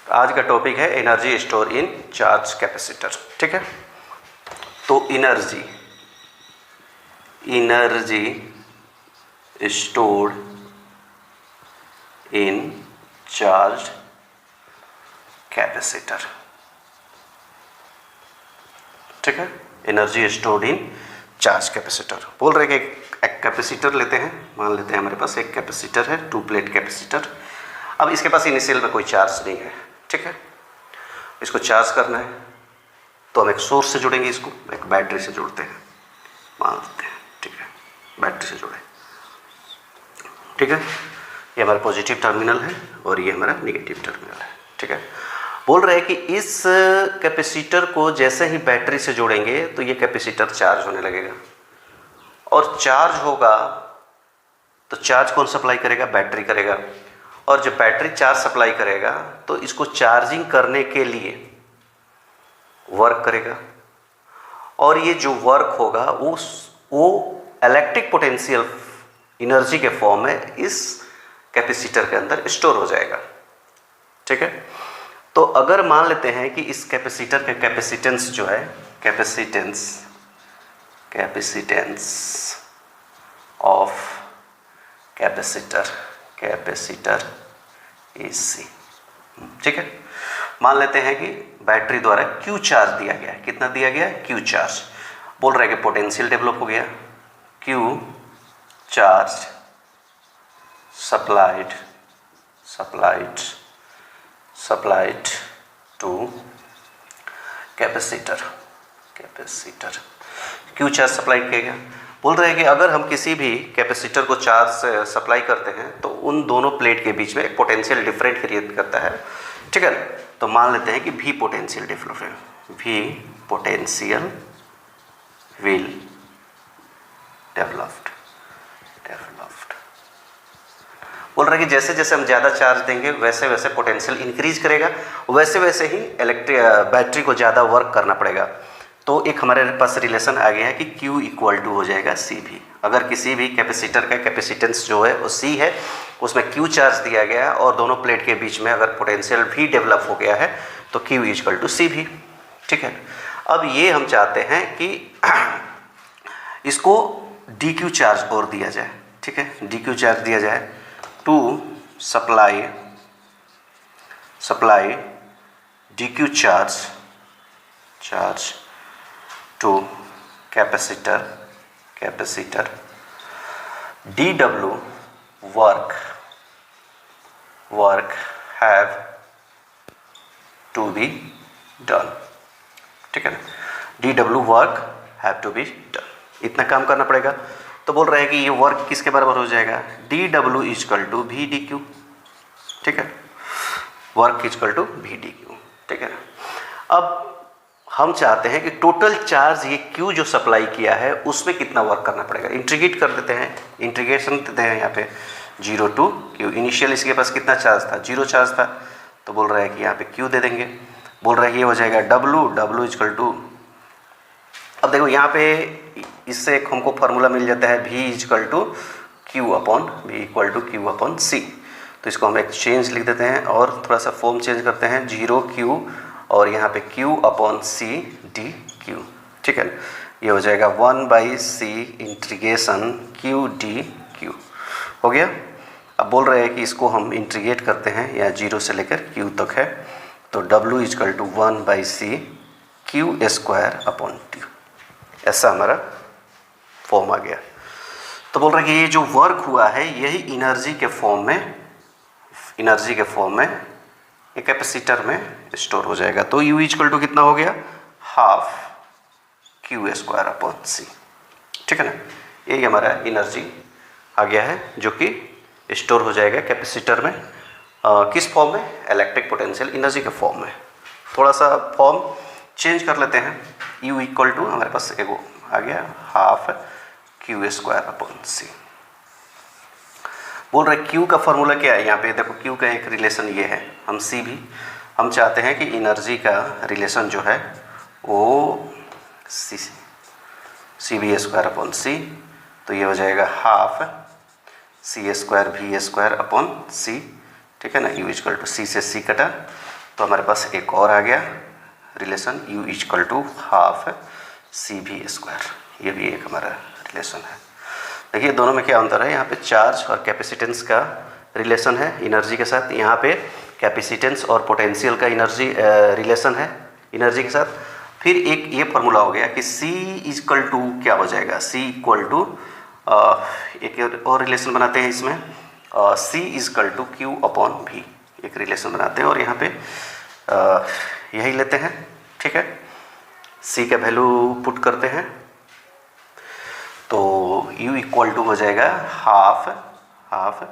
आज का टॉपिक है energy store in charge capacitor. ठीक है, तो energy stored in charge capacitor. ठीक है, energy stored in charge capacitor. बोल रहे कि एक कैपेसिटर लेते हैं, मान लेते हैं हमारे पास एक कैपेसिटर है, 2 प्लेट कैपेसिटर। अब इसके पास इनिशियल में कोई चार्ज नहीं है। ठीक है, इसको चार्ज करना है तो हम एक सोर्स से जुड़ेंगे, इसको एक बैटरी से जोड़ते हैं, मान लेते हैं। ठीक है, बैटरी से जुड़े। ठीक है, ये हमारा पॉजिटिव टर्मिनल है और ये हमारा नेगेटिव टर्मिनल है। ठीक है, बोल रहे हैं कि इस कैपेसिटर को जैसे ही बैटरी से जोड़ेंगे तो ये कैपेसिटर चार्ज होने लगेगा, और चार्ज होगा तो चार्ज कौन सप्लाई करेगा? बैटरी करेगा। और जब बैटरी चार्ज सप्लाई करेगा तो इसको चार्जिंग करने के लिए वर्क करेगा, और ये जो वर्क होगा वो इलेक्ट्रिक पोटेंशियल एनर्जी के फॉर्म में इस कैपेसिटर के अंदर स्टोर हो जाएगा। ठीक है, तो अगर मान लेते हैं कि इस कैपेसिटर का कैपेसिटेंस जो है, कैपेसिटेंस ऑफ कैपेसिटर AC। ठीक है, मान लेते हैं कि बैटरी द्वारा Q चार्ज दिया गया है। कितना दिया गया है? Q charge. बोल रहा है कि पोटेंशियल डेवलप हो गया, Q charge supplied to capacitor. Q charge supply किया गया। बोल रहे हैं कि अगर हम किसी भी कैपेसिटर को चार्ज सप्लाई करते हैं तो उन दोनों प्लेट के बीच में एक पोटेंशियल डिफरेंट क्रिएट करता है। ठीक है, तो मान लेते हैं कि V पोटेंशियल विल डेवलप्ड। बोल रहे हैं कि जैसे जैसे हम ज़्यादा चार्ज देंगे वैसे वैसे पोटेंशियल इंक्रीज करेगा, वैसे वैसे ही बैटरी को ज़्यादा वर्क करना पड़ेगा। तो एक हमारे पास रिलेशन आ गया है कि Q इक्वल टू हो जाएगा CV। अगर किसी भी कैपेसिटर का कैपेसिटेंस जो है वो C है, उसमें Q चार्ज दिया गया है और दोनों प्लेट के बीच में अगर पोटेंशियल भी डेवलप हो गया है तो Q इक्वल टू CV। ठीक है, अब ये हम चाहते हैं कि इसको DQ चार्ज और दिया जाए। ठीक है, DQ चार्ज दिया जाए to supply DQ charge to capacitor dW work have to be done। ठीक है ना, dW work have to be done, इतना काम करना पड़ेगा। तो बोल रहे हैं कि ये वर्क किसके बराबर हो जाएगा? dW equal to VdQ। ठीक है, वर्क इक्वल टू VdQ। ठीक है ना, अब हम चाहते हैं कि टोटल चार्ज ये Q जो सप्लाई किया है उसमें कितना वर्क करना पड़ेगा। इंटीग्रेट कर देते हैं, इंटीग्रेशन देते हैं यहाँ पे 0 to Q। इनिशियल इसके पास कितना चार्ज था? 0 चार्ज था, तो बोल रहा है कि यहाँ पे Q दे देंगे। बोल रहा है ये हो जाएगा W इक्वल टू, अब देखो यहाँ पे इससे एक हमको फार्मूला मिल जाता है V equal to Q upon C। तो इसको हम एक्सचेंज लिख देते हैं और थोड़ा सा फॉर्म चेंज करते हैं, 0Q और यहाँ पे Q अपॉन C dQ। ठीक है, ये हो जाएगा 1/C इंटीग्रेशन Q dQ हो गया। अब बोल रहे हैं कि इसको हम इंटीग्रेट करते हैं, यहाँ 0 से लेकर Q तक है, तो W equal to 1/C Q square upon T। ऐसा हमारा फॉर्म आ गया। तो बोल रहे हैं कि ये जो वर्क हुआ है यही एनर्जी के फॉर्म में एक कैपेसिटर में स्टोर हो जाएगा। तो U इक्वल टू कितना हो गया? Half Q square upon C। ठीक है ना, यही हमारा एनर्जी आ गया है जो कि स्टोर हो जाएगा कैपेसिटर में। किस फॉर्म में? इलेक्ट्रिक पोटेंशियल एनर्जी के फॉर्म में। थोड़ा सा फॉर्म चेंज कर लेते हैं। U इक्वल टू हमारे पास एगो आ गया half Q square upon C। बोल रहे Q का फॉर्मूला क्या है? यहाँ पे देखो Q का एक रिलेशन ये है, हम हम चाहते हैं कि एनर्जी का रिलेशन जो है वो CV स्क्वायर अपॉन C। तो ये हो जाएगा half C square V square upon C। ठीक है ना, U इक्वल टू C से C कटा तो हमारे पास एक और आ गया relation U equal to half CV²। ये भी एक हमारा रिलेशन है। देखिए दोनों में क्या अंतर है, यहाँ पे चार्ज और कैपेसिटेंस का रिलेशन है एनर्जी के साथ, यहाँ पे कैपेसिटेंस और पोटेंशियल का एनर्जी रिलेशन है एनर्जी के साथ। फिर एक ये फार्मूला हो गया कि C इक्वल टू क्या हो जाएगा, C इक्वल टू एक और रिलेशन बनाते हैं इसमें, C इक्वल टू Q/V एक रिलेशन बनाते हैं और यहाँ पे यही लेते हैं। ठीक है, C का वैल्यू पुट करते हैं तो U इक्वल टू हो जाएगा हाफ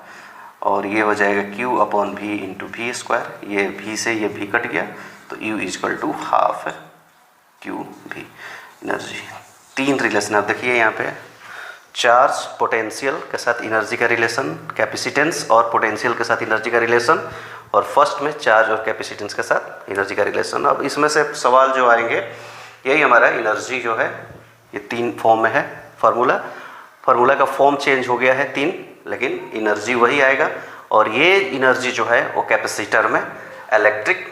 और ये हो जाएगा Q/V इंटू V²। ये V से ये V कट गया तो U equal to half QV energy. 3 relation आप देखिए यहाँ पे, चार्ज पोटेंशियल के साथ एनर्जी का रिलेशन, कैपेसिटेंस और पोटेंशियल के साथ एनर्जी का रिलेशन, और फर्स्ट में चार्ज और कैपेसिटेंस के साथ एनर्जी का रिलेशन। अब इसमें से सवाल जो आएंगे यही हमारा एनर्जी जो है ये 3 फॉर्म में है। फार्मूला का फॉर्म चेंज हो गया है 3, लेकिन एनर्जी वही आएगा और ये एनर्जी जो है वो कैपेसिटर में इलेक्ट्रिक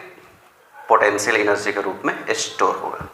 पोटेंशियल एनर्जी के रूप में स्टोर होगा।